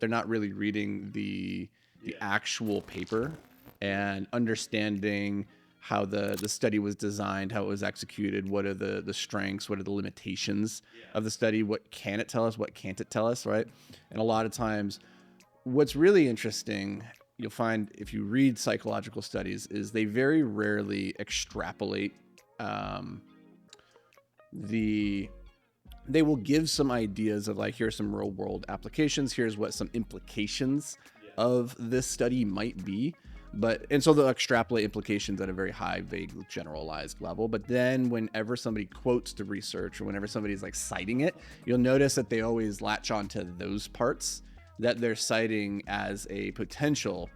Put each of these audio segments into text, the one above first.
they're not really reading the actual paper and understanding how the study was designed, how it was executed, what are the strengths, what are the limitations of the study, what can it tell us, what can't it tell us, right? And a lot of times, what's really interesting, you'll find if you read psychological studies, is they very rarely extrapolate they will give some ideas of like, here's some real world applications, here's what some implications of this study might be. And so they'll extrapolate implications at a very high, vague, generalized level. But then whenever somebody quotes the research or whenever somebody's like citing it, you'll notice that they always latch on to those parts that they're citing as a potential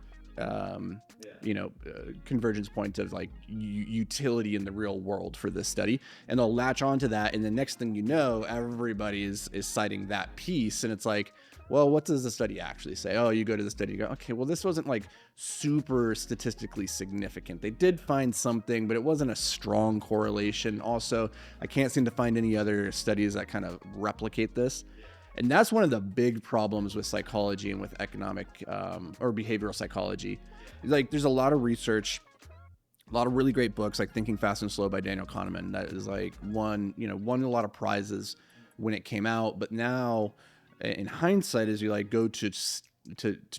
convergence point of like utility in the real world for this study, and they'll latch onto that, and the next thing you know, everybody is citing that piece, and it's like, well, what does the study actually say? Oh, you go to the study, you go, okay, well, this wasn't like super statistically significant. They did find something, but it wasn't a strong correlation. Also, I can't seem to find any other studies that kind of replicate this. And that's one of the big problems with psychology and with economic or behavioral psychology. Like, there's a lot of research, a lot of really great books, like Thinking Fast and Slow by Daniel Kahneman, that is like won a lot of prizes when it came out. But now, in hindsight, as you like go to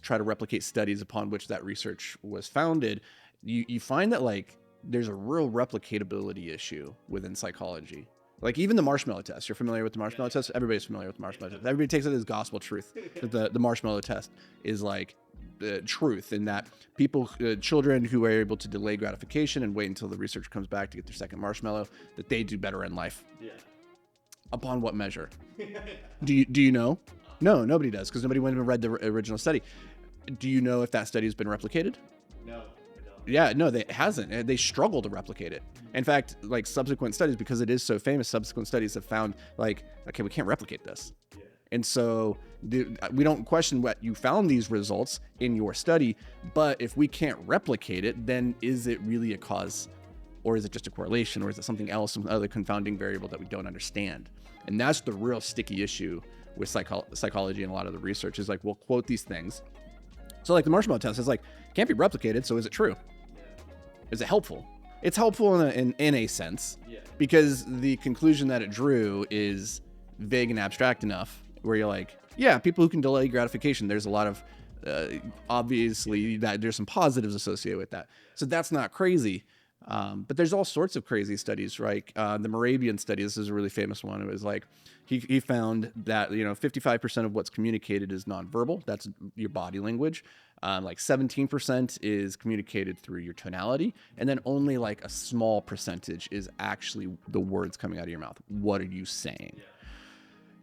try to replicate studies upon which that research was founded, you find that like there's a real replicatability issue within psychology. Like even the marshmallow test. You're familiar with the marshmallow test? Everybody's familiar with the marshmallow test. Everybody takes it as gospel truth that the marshmallow test is like truth, in that people, children who are able to delay gratification and wait until the research comes back to get their second marshmallow, that they do better in life. Yeah. Upon what measure? Do you know? No, nobody does, because nobody went and read the original study. Do you know if that study has been replicated? No. Yeah, no, it hasn't. They struggle to replicate it. In fact, like subsequent studies, because it is so famous, subsequent studies have found like, okay, we can't replicate this. Yeah. And so we don't question what you found these results in your study, but if we can't replicate it, then is it really a cause, or is it just a correlation, or is it something else, some other confounding variable that we don't understand? And that's the real sticky issue with psychology and a lot of the research is like, we'll quote these things. So like the marshmallow test is like, can't be replicated, so is it true? Is it helpful? It's helpful in a sense, because the conclusion that it drew is vague and abstract enough where you're like, yeah, people who can delay gratification, there's a lot of, obviously, that there's some positives associated with that. So that's not crazy. But there's all sorts of crazy studies, right? The Moravian study, this is a really famous one. It was like, he found that, 55% of what's communicated is nonverbal. That's your body language. Like 17% is communicated through your tonality. And then only like a small percentage is actually the words coming out of your mouth. What are you saying?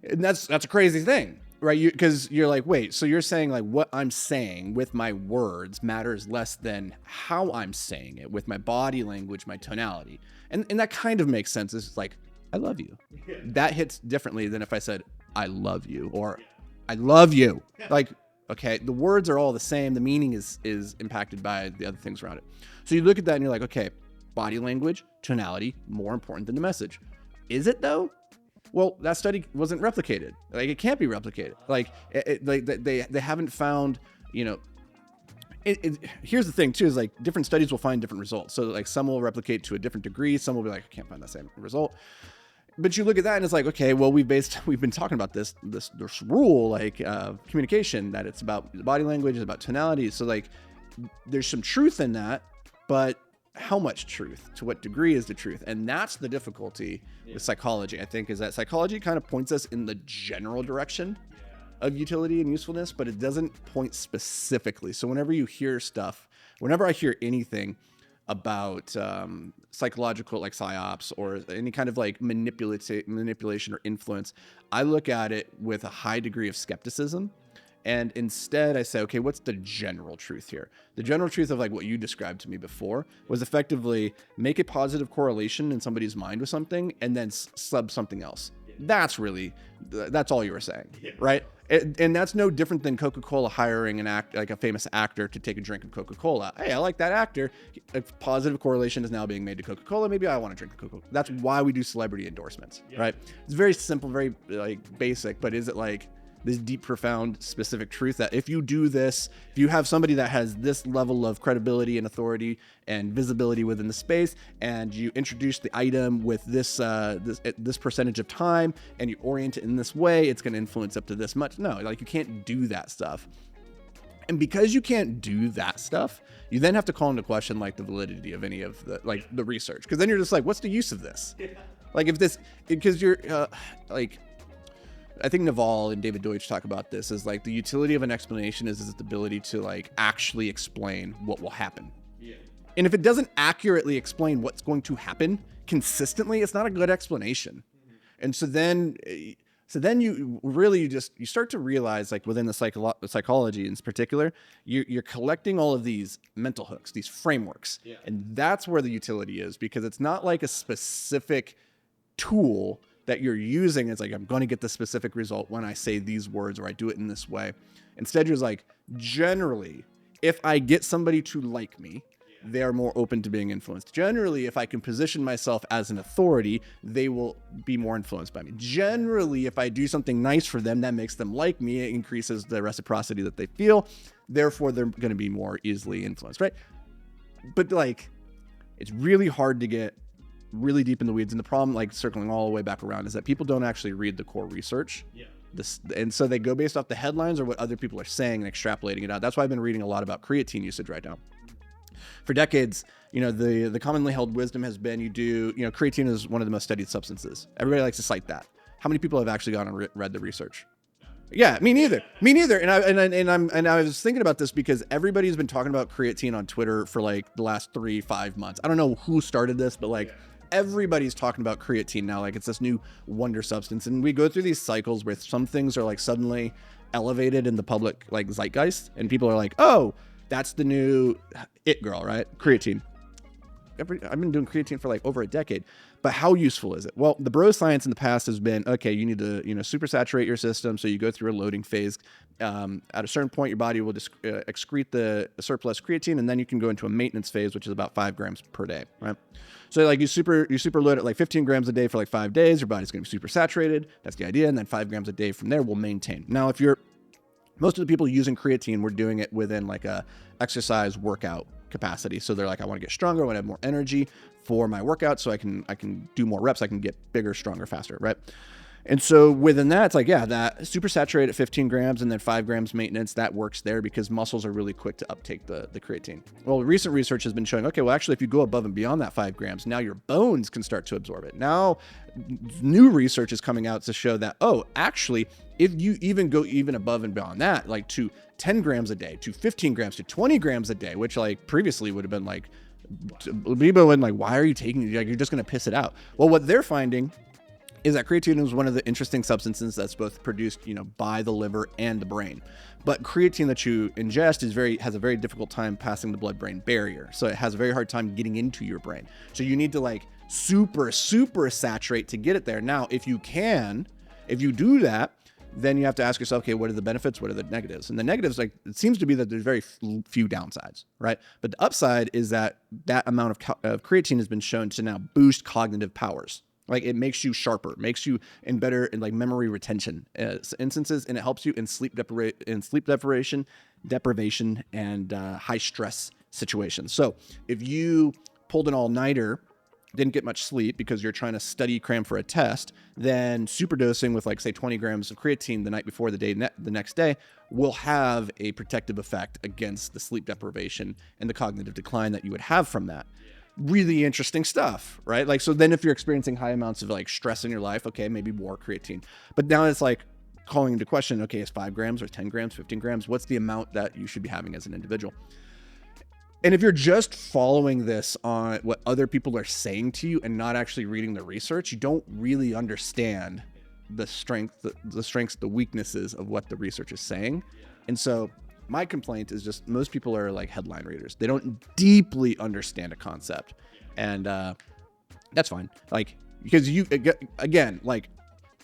And that's a crazy thing, right? Because you're like, wait, so you're saying like what I'm saying with my words matters less than how I'm saying it with my body language, my tonality. And that kind of makes sense. It's like, I love you. That hits differently than if I said, I love you, or I love you. Like, okay, the words are all the same. The meaning is impacted by the other things around it. So you look at that and you're like, okay, body language, tonality, more important than the message. Is it though? Well, that study wasn't replicated. Like, it can't be replicated. Like, they haven't found, here's the thing too, is like different studies will find different results. So like some will replicate to a different degree. Some will be like, I can't find the same result. But you look at that and it's like, okay, well, we've been talking about this rule, like communication, that it's about body language, it's about tonality. So like, there's some truth in that, but how much truth? To what degree is the truth? And that's the difficulty with psychology, I think, is that psychology kind of points us in the general direction of utility and usefulness, but it doesn't point specifically. So whenever I hear anything about psychological, like psyops, or any kind of like manipulation or influence, I look at it with a high degree of skepticism. And instead I say, okay, what's the general truth here? The general truth of like what you described to me before was effectively make a positive correlation in somebody's mind with something and then sub something else. That's all you were saying, right? And that's no different than Coca-Cola hiring like a famous actor to take a drink of Coca-Cola. Hey, I like that actor. A positive correlation is now being made to Coca-Cola. Maybe I want to drink Coca-Cola. That's why we do celebrity endorsements, right? It's very simple, very like basic, but is it like this deep, profound, specific truth that if you do this, if you have somebody that has this level of credibility and authority and visibility within the space, and you introduce the item with this percentage of time, and you orient it in this way, it's going to influence up to this much. No, like you can't do that stuff. And because you can't do that stuff, you then have to call into question like the validity of any of the research. Because then you're just like, what's the use of this? Yeah. Like if this, because you're like, I think Naval and David Deutsch talk about this as like the utility of an explanation is its ability to like actually explain what will happen. Yeah. And if it doesn't accurately explain what's going to happen consistently, it's not a good explanation. Mm-hmm. And so then you really you start to realize, like within the psychology in particular, you're collecting all of these mental hooks, these frameworks. Yeah. And that's where the utility is, because it's not like a specific tool that you're using. It's like, I'm going to get the specific result when I say these words or I do it in this way. Instead, you're like, generally, if I get somebody to like me, they are more open to being influenced. Generally, if I can position myself as an authority, they will be more influenced by me. Generally, if I do something nice for them, that makes them like me. It increases the reciprocity that they feel. Therefore, they're going to be more easily influenced, right? But like, it's really hard to get really deep in the weeds. And the problem, like circling all the way back around, is that people don't actually read the core research. Yeah. And so they go based off the headlines or what other people are saying and extrapolating it out. That's why I've been reading a lot about creatine usage right now. For decades, the commonly held wisdom has been creatine is one of the most studied substances. Everybody likes to cite that. How many people have actually gone and read the research? Yeah, me neither. And I was thinking about this because everybody's been talking about creatine on Twitter for like the last 3-5 months. I don't know who started this, but like everybody's talking about creatine now. Like it's this new wonder substance. And we go through these cycles where some things are like suddenly elevated in the public like zeitgeist, and people are like, oh, that's the new it girl, right? Creatine. I've been doing creatine for like over a decade, but how useful is it? Well, the bro science in the past has been, okay, you need to, supersaturate your system. So you go through a loading phase. At a certain point, your body will excrete the surplus creatine, and then you can go into a maintenance phase, which is about 5 grams per day, right? So like you super load at like 15 grams a day for like 5 days, your body's going to be super saturated. That's the idea. And then 5 grams a day from there will maintain. Now, if most of the people using creatine were doing it within like a exercise workout capacity. So they're like, I want to get stronger, I want to have more energy for my workout so I can do more reps, I can get bigger, stronger, faster, right? And so within that, it's like, yeah, that super saturate at 15 grams and then 5 grams maintenance, that works there because muscles are really quick to uptake the creatine. Well, recent research has been showing, okay, well, actually, if you go above and beyond that 5 grams, now your bones can start to absorb it. Now, new research is coming out to show that, oh, actually, if you even go even above and beyond that, like to 10 grams a day, to 15 grams, to 20 grams a day, which like previously would have been like, people would like, why are you taking it? Like, you're just going to piss it out. Well, what they're finding is that creatine is one of the interesting substances that's both produced, by the liver and the brain. But creatine that you ingest has a very difficult time passing the blood-brain barrier. So it has a very hard time getting into your brain. So you need to like super saturate to get it there. Now, if you do that, then you have to ask yourself, okay, what are the benefits? What are the negatives? And the negatives, like, it seems to be that there's very few downsides, right? But the upside is that amount of creatine has been shown to now boost cognitive powers. Like it makes you sharper, makes you in better in like memory retention instances, and it helps you in sleep deprivation and high stress situations. So if you pulled an all-nighter, didn't get much sleep because you're trying to study cram for a test, then superdosing with like say 20 grams of creatine the night before the next day will have a protective effect against the sleep deprivation and the cognitive decline that you would have from that. Really interesting stuff, right? Like, so then if you're experiencing high amounts of like stress in your life, okay, maybe more creatine. But now it's like calling into question, okay, is 5 grams or 10 grams, 15 grams? What's the amount that you should be having as an individual? And if you're just following this on what other people are saying to you and not actually reading the research, you don't really understand the strengths, the weaknesses of what the research is saying. And so my complaint is just most people are like headline readers. They don't deeply understand a concept. And that's fine. Like, because again, like,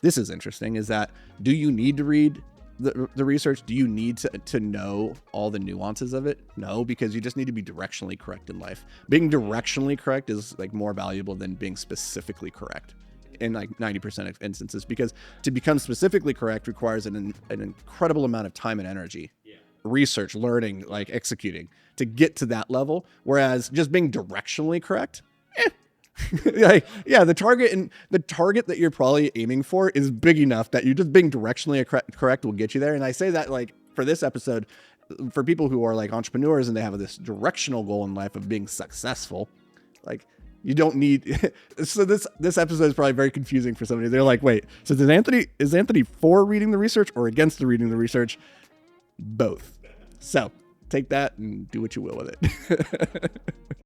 this is interesting, is that, do you need to read the research? Do you need to know all the nuances of it? No, because you just need to be directionally correct in life. Being directionally correct is like more valuable than being specifically correct in like 90% of instances, because to become specifically correct requires an incredible amount of time and energy, research, learning, like executing to get to that level. Whereas just being directionally correct, the target that you're probably aiming for is big enough that you just being directionally correct will get you there. And I say that like for this episode, for people who are like entrepreneurs and they have this directional goal in life of being successful, like you don't need. So this episode is probably very confusing for somebody. They're like, wait, so is Anthony for reading the research or against the reading the research? Both. So take that and do what you will with it.